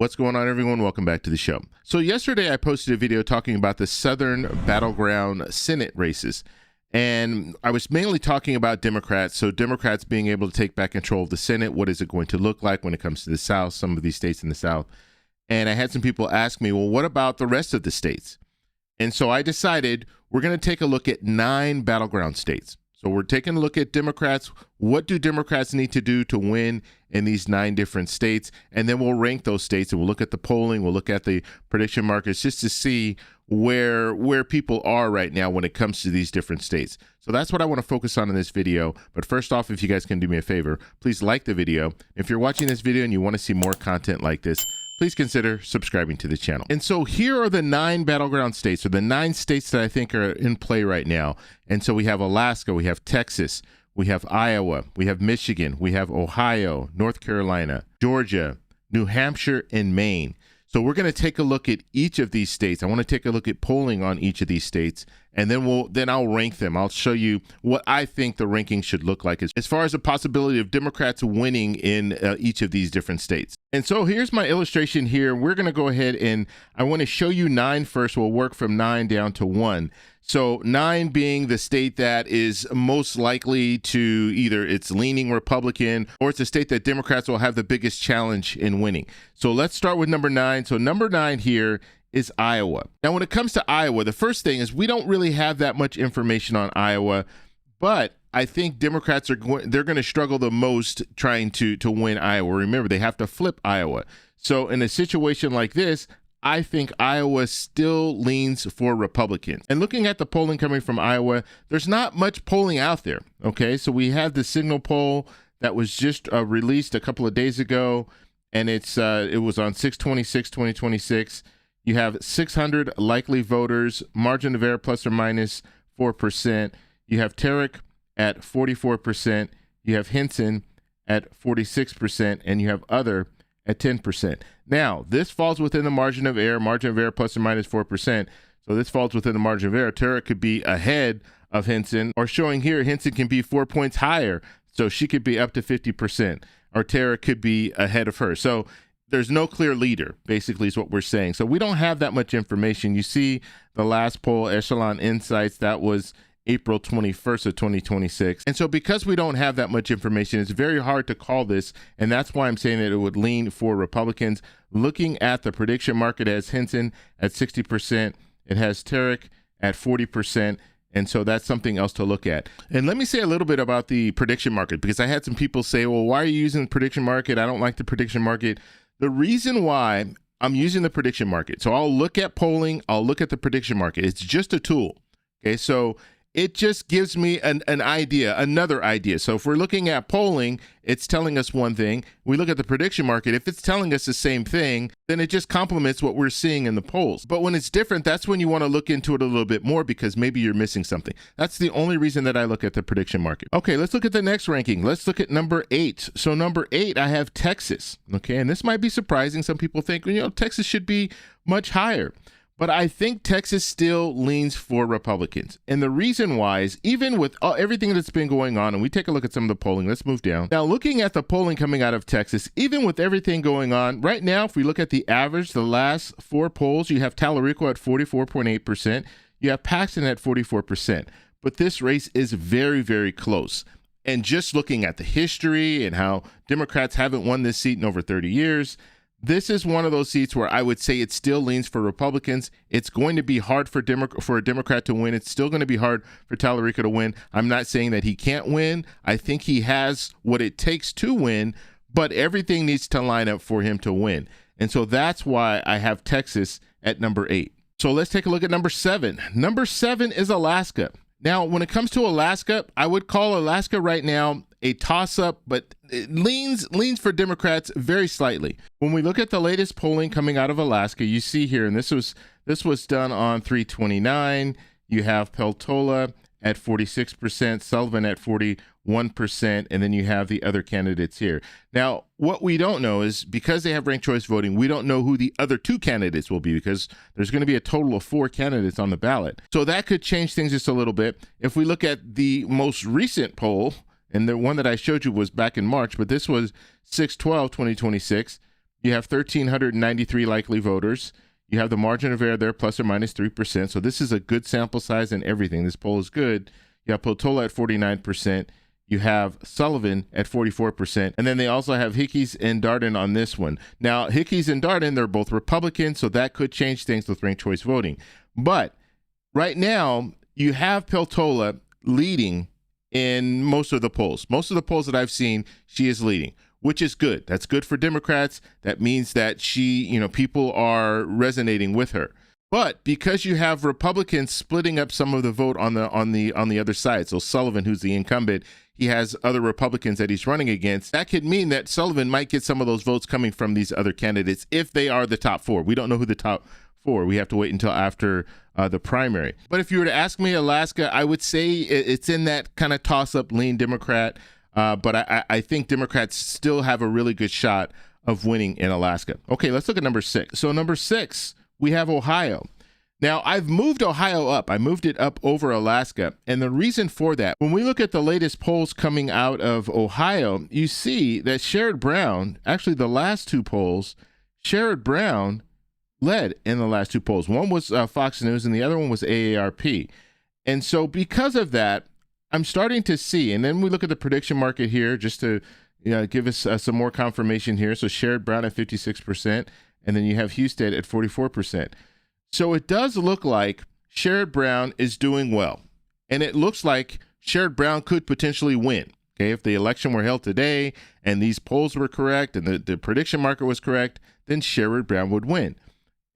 What's going on, everyone? Welcome back to the show. So yesterday I posted a video talking about the Southern Battleground Senate races. And I was mainly talking about Democrats. So Democrats being able to take back control of the Senate. What is it going to look like when it comes to the South, some of these states in the South? And I had some people ask me, well, what about the rest of the states? And so I decided we're going to take a look at 9 battleground states. So we're taking a look at Democrats. What do Democrats need to do to win in these 9 different states? And then we'll rank those states and we'll look at the polling. We'll look at the prediction markets just to see where people are right now when it comes to these different states. So that's what I want to focus on in this video. But first off, if you guys can do me a favor, please like the video. If you're watching this video and you want to see more content like this, please consider subscribing to the channel. And so here are the 9 battleground states, or the 9 states that I think are in play right now. And so we have Alaska, we have Texas, we have Iowa, we have Michigan, we have Ohio, North Carolina, Georgia, New Hampshire, and Maine. So we're going to take a look at each of these states. I want to take a look at polling on each of these states, and then I'll rank them. I'll show you what I think the ranking should look like as far as the possibility of Democrats winning in each of these different states. And so here's my illustration here. We're going to go ahead and I want to show you 9 first. We'll work from 9 down to 1. So 9 being the state that is most likely to either it's leaning Republican or it's a state that Democrats will have the biggest challenge in winning. So let's start with number 9. So number 9 here is Iowa. Now, when it comes to Iowa, the first thing is we don't really have that much information on Iowa, but I think Democrats they're going to struggle the most trying to win Iowa. Remember, they have to flip Iowa. So in a situation like this, I think Iowa still leans for Republicans. And looking at the polling coming from Iowa, there's not much polling out there. Okay, so we have the Signal poll that was just released a couple of days ago, and it was on 6/26/2026. You have 600 likely voters, margin of error plus or minus 4%. You have Tarek at 44%. You have Henson at 46%, and you have other at 10%. Now, this falls within the margin of error plus or minus 4%. So this falls within the margin of error. Tarek could be ahead of Henson, or showing here, Henson can be 4 points higher. So she could be up to 50%, or Tarek could be ahead of her. So there's no clear leader, basically, is what we're saying. So we don't have that much information. You see the last poll, Echelon Insights, that was April 21st of 2026. And so because we don't have that much information, it's very hard to call this. And that's why I'm saying that it would lean for Republicans. Looking at the prediction market, as Henson at 60%, it has Tarek at 40%. And so that's something else to look at. And let me say a little bit about the prediction market, because I had some people say, well, why are you using the prediction market? I don't like the prediction market. The reason why I'm using the prediction market, so I'll look at polling, I'll look at the prediction market. It's just a tool. Okay, so it just gives me an idea, another idea. So if we're looking at polling, it's telling us one thing. We look at the prediction market. If it's telling us the same thing, then it just complements what we're seeing in the polls. But when it's different, that's when you want to look into it a little bit more, because maybe you're missing something. That's the only reason that I look at the prediction market. Okay, let's look at the next ranking. Let's look at number 8. So number 8, I have Texas. Okay, and this might be surprising. Some people think, Texas should be much higher. But I think Texas still leans for Republicans. And the reason why is, even with everything that's been going on, and we take a look at some of the polling, let's move down. Now, looking at the polling coming out of Texas, even with everything going on, right now, if we look at the average, the last 4 polls, you have Tallarico at 44.8%. You have Paxton at 44%. But this race is very, very close. And just looking at the history and how Democrats haven't won this seat in over 30 years, this is one of those seats where I would say it still leans for Republicans. It's going to be hard for a Democrat to win. It's still going to be hard for Tallarico to win. I'm not saying that he can't win. I think he has what it takes to win, but everything needs to line up for him to win. And so that's why I have Texas at number 8. So let's take a look at number 7. Number 7 is Alaska. Now, when it comes to Alaska, I would call Alaska right now a toss-up, but it leans for Democrats very slightly. When we look at the latest polling coming out of Alaska, you see here, and this was done on 3/29. You have Peltola at 46%, Sullivan at 41%, and then you have the other candidates here. Now, what we don't know is, because they have ranked choice voting, we don't know who the other 2 candidates will be, because there's going to be a total of 4 candidates on the ballot. So that could change things just a little bit. If we look at the most recent poll, and the one that I showed you was back in March, but this was 6/12/2026. You have 1,393 likely voters. You have the margin of error there, plus or minus 3%. So this is a good sample size and everything. This poll is good. You have Peltola at 49%. You have Sullivan at 44%. And then they also have Hickes and Darden on this one. Now, Hickes and Darden, they're both Republicans, so that could change things with ranked choice voting. But right now, you have Peltola leading in most of the polls. Most of the polls that I've seen, she is leading, which is good. That's good for Democrats. That means that people are resonating with her. But because you have Republicans splitting up some of the vote on the other side, so Sullivan, who's the incumbent, he has other Republicans that he's running against. That could mean that Sullivan might get some of those votes coming from these other candidates if they are the top four. We don't know who the top four. We have to wait until after the primary. But if you were to ask me Alaska, I would say it's in that kind of toss-up lean Democrat. But I think Democrats still have a really good shot of winning in Alaska. Okay, let's look at number 6. So number 6, we have Ohio. Now, I've moved Ohio up. I moved it up over Alaska. And the reason for that, when we look at the latest polls coming out of Ohio, you see that Sherrod Brown, actually the last 2 polls, Sherrod Brown led in the last 2 polls. One was Fox News and the other one was AARP. And so because of that, I'm starting to see, and then we look at the prediction market here just to give us some more confirmation here. So Sherrod Brown at 56%, and then you have Husted at 44%. So it does look like Sherrod Brown is doing well, and it looks like Sherrod Brown could potentially win. Okay, if the election were held today and these polls were correct and the prediction market was correct, then Sherrod Brown would win.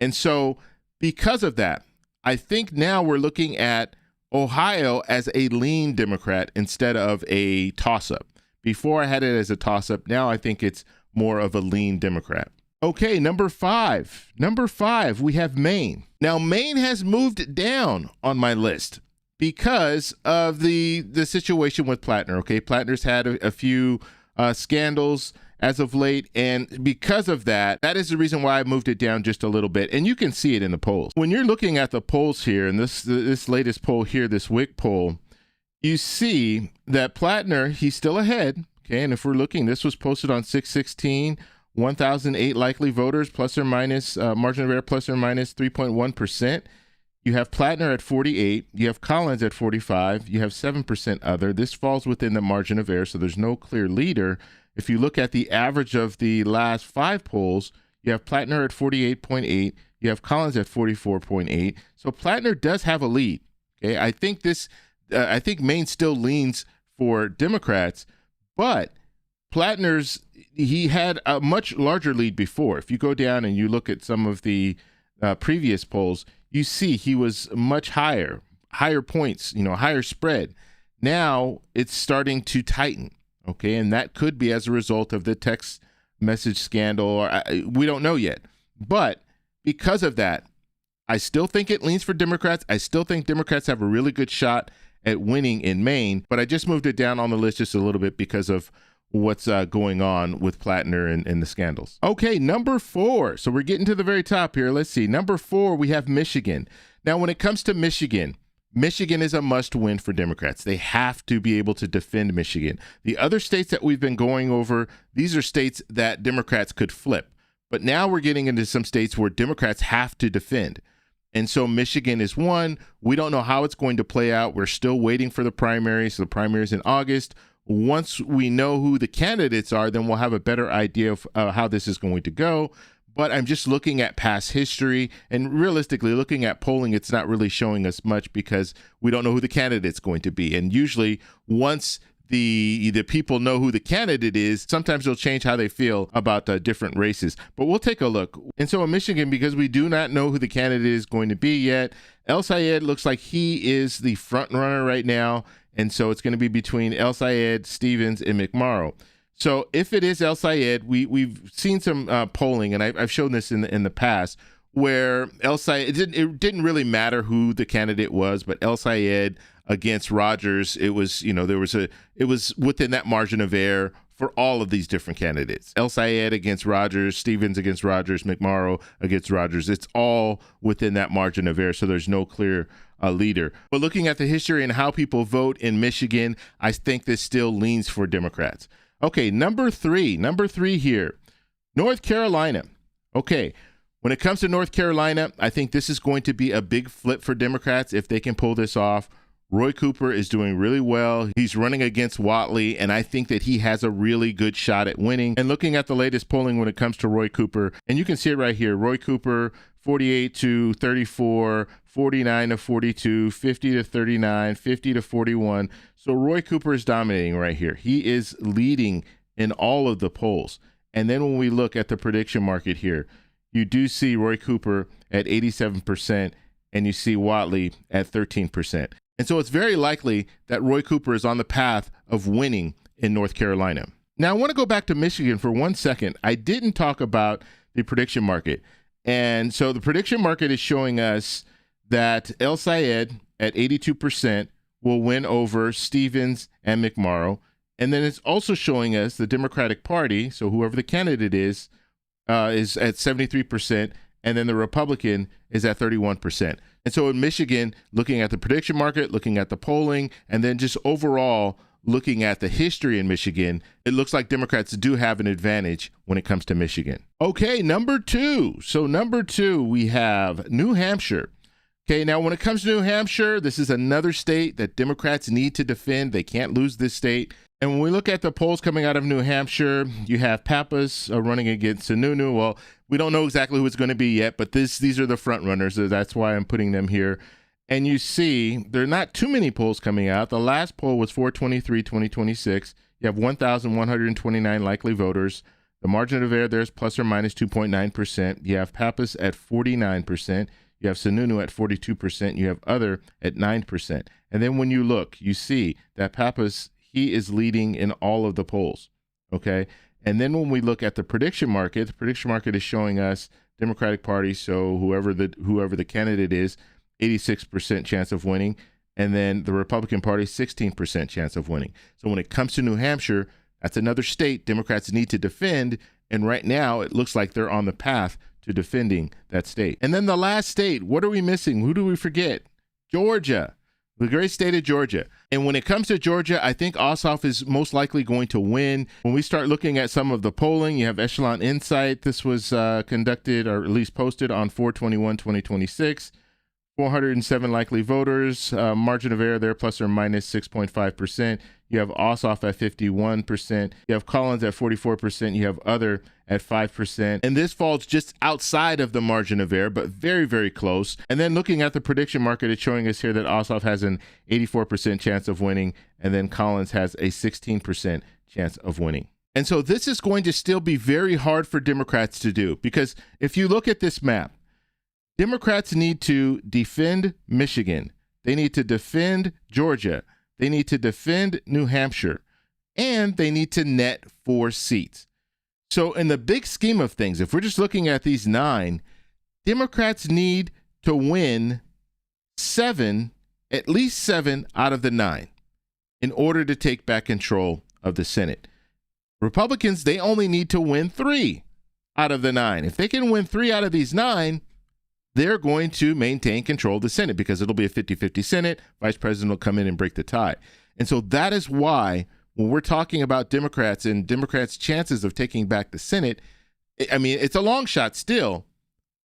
And so because of that, I think now we're looking at Ohio as a lean Democrat instead of a toss-up. Before I had it as a toss-up. Now I think it's more of a lean Democrat. Okay, number 5. Number 5, we have Maine. Now, Maine has moved down on my list because of the situation with Plattner. Okay, Plattner's had a few scandals as of late, and because of that, that is the reason why I moved it down just a little bit. And you can see it in the polls. When you're looking at the polls here, and this latest poll here, this WIC poll, you see that Plattner, he's still ahead. Okay, and if we're looking, this was posted on 6/16, 1,008 likely voters, plus or minus, margin of error plus or minus 3.1%. You have Plattner at 48. You have Collins at 45. You have 7% other. This falls within the margin of error, so there's no clear leader. If you look at the average of the last 5 polls, you have Plattner at 48.8. You have Collins at 44.8. So Plattner does have a lead. Okay, I think Maine still leans for Democrats, but he had a much larger lead before. If you go down and you look at some of the previous polls, you see he was much higher points, higher spread. Now it's starting to tighten. Okay, and that could be as a result of the text message scandal. Or we don't know yet. But because of that, I still think it leans for Democrats. I still think Democrats have a really good shot at winning in Maine. But I just moved it down on the list just a little bit because of what's going on with Plattner and the scandals. Okay, number 4. So we're getting to the very top here. Let's see. Number 4, we have Michigan. Now, when it comes to Michigan is a must-win for Democrats. They have to be able to defend Michigan. The other states that we've been going over, these are states that Democrats could flip. But now we're getting into some states where Democrats have to defend. And so Michigan is one. We don't know how it's going to play out. We're still waiting for the primary. So the primary is in August. Once we know who the candidates are, then we'll have a better idea of how this is going to go. But I'm just looking at past history, and realistically looking at polling, it's not really showing us much because we don't know who the candidate's going to be. And usually once the people know who the candidate is, sometimes they'll change how they feel about different races. But we'll take a look. And so in Michigan, because we do not know who the candidate is going to be yet, El Sayed looks like he is the front runner right now. And so it's going to be between El Sayed, Stevens, and McMorrow. So if it is El Sayed, we've seen some polling, and I've shown this in the past, where El Sayed, it didn't really matter who the candidate was, but El Sayed against Rogers, it was within that margin of error for all of these different candidates. El Sayed against Rogers, Stevens against Rogers, McMorrow against Rogers. It's all within that margin of error, so there's no clear leader. But looking at the history and how people vote in Michigan, I think this still leans for Democrats. Okay, number three here. North Carolina. Okay. When it comes to North Carolina, I think this is going to be a big flip for Democrats if they can pull this off. Roy Cooper is doing really well. He's running against Whatley, and I think that he has a really good shot at winning. And looking at the latest polling when it comes to Roy Cooper, and you can see it right here, Roy Cooper, 48 to 34, 49 to 42, 50 to 39, 50 to 41. So Roy Cooper is dominating right here. He is leading in all of the polls. And then when we look at the prediction market here, you do see Roy Cooper at 87%, and you see Whatley at 13%. And so it's very likely that Roy Cooper is on the path of winning in North Carolina. Now, I want to go back to Michigan for 1 second. I didn't talk about the prediction market. And so the prediction market is showing us that El Sayed at 82% will win over Stevens and McMorrow. And then it's also showing us the Democratic Party, so whoever the candidate is at 73%, and then the Republican is at 31%. And so in Michigan, looking at the prediction market, looking at the polling, and then just overall looking at the history in Michigan, it looks like Democrats do have an advantage when it comes to Michigan. Okay, number two. So number two, we have New Hampshire. Okay, now when it comes to New Hampshire, this is another state that Democrats need to defend. They can't lose this state. And when we look at the polls coming out of New Hampshire, you have Pappas running against Sununu. Well, we don't know exactly who it's going to be yet, but these are the front runners. So that's why I'm putting them here. And you see, there are not too many polls coming out. The last poll was 4/23/2026. You have 1,129 likely voters. The margin of error there is plus or minus 2.9%. You have Pappas at 49%. You have Sununu at 42%. You have other at 9%. And then when you look, you see that Pappas, he is leading in all of the polls, okay? And then when we look at the prediction market is showing us Democratic Party, so whoever the candidate is, 86% chance of winning, and then the Republican Party, 16% chance of winning. So when it comes to New Hampshire, that's another state Democrats need to defend, and right now it looks like they're on the path to defending that state. And then the last state, what are we missing? Who do we forget? Georgia. The great state of Georgia. And when it comes to Georgia, I think Ossoff is most likely going to win. When we start looking at some of the polling, you have Echelon Insight. This was conducted or at least posted on 4/21/2026. 407 likely voters. Margin of error there plus or minus 6.5%. You have Ossoff at 51%. You have Collins at 44%. You have other at 5%. And this falls just outside of the margin of error, but very, very close. And then looking at the prediction market, it's showing us here that Ossoff has an 84% chance of winning, and then Collins has a 16% chance of winning. And so this is going to still be very hard for Democrats to do, because if you look at this map, Democrats need to defend Michigan. They need to defend Georgia. They need to defend New Hampshire, and they need to net 4 seats. So in the big scheme of things, if we're just looking at these 9, Democrats need to win 7, at least 7 out of the 9 in order to take back control of the Senate. Republicans, they only need to win 3 out of the 9. If they can win 3 out of these 9, they're going to maintain control of the Senate because it'll be a 50-50 Senate. Vice President will come in and break the tie. And so that is why when we're talking about Democrats and Democrats' chances of taking back the Senate, I mean, it's a long shot still,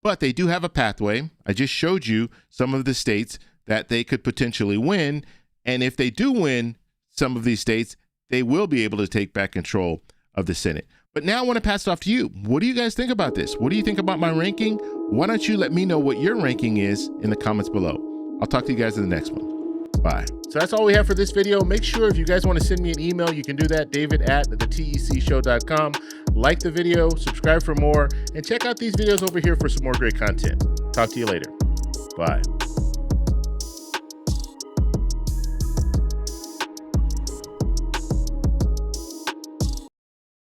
but they do have a pathway. I just showed you some of the states that they could potentially win. And if they do win some of these states, they will be able to take back control of the Senate. But now I want to pass it off to you. What do you guys think about this? What do you think about my ranking? Why don't you let me know what your ranking is in the comments below? I'll talk to you guys in the next one. Bye. So that's all we have for this video. Make sure if you guys want to send me an email, you can do that, david@thetecshow.com. Like the video, subscribe for more, and check out these videos over here for some more great content. Talk to you later. Bye.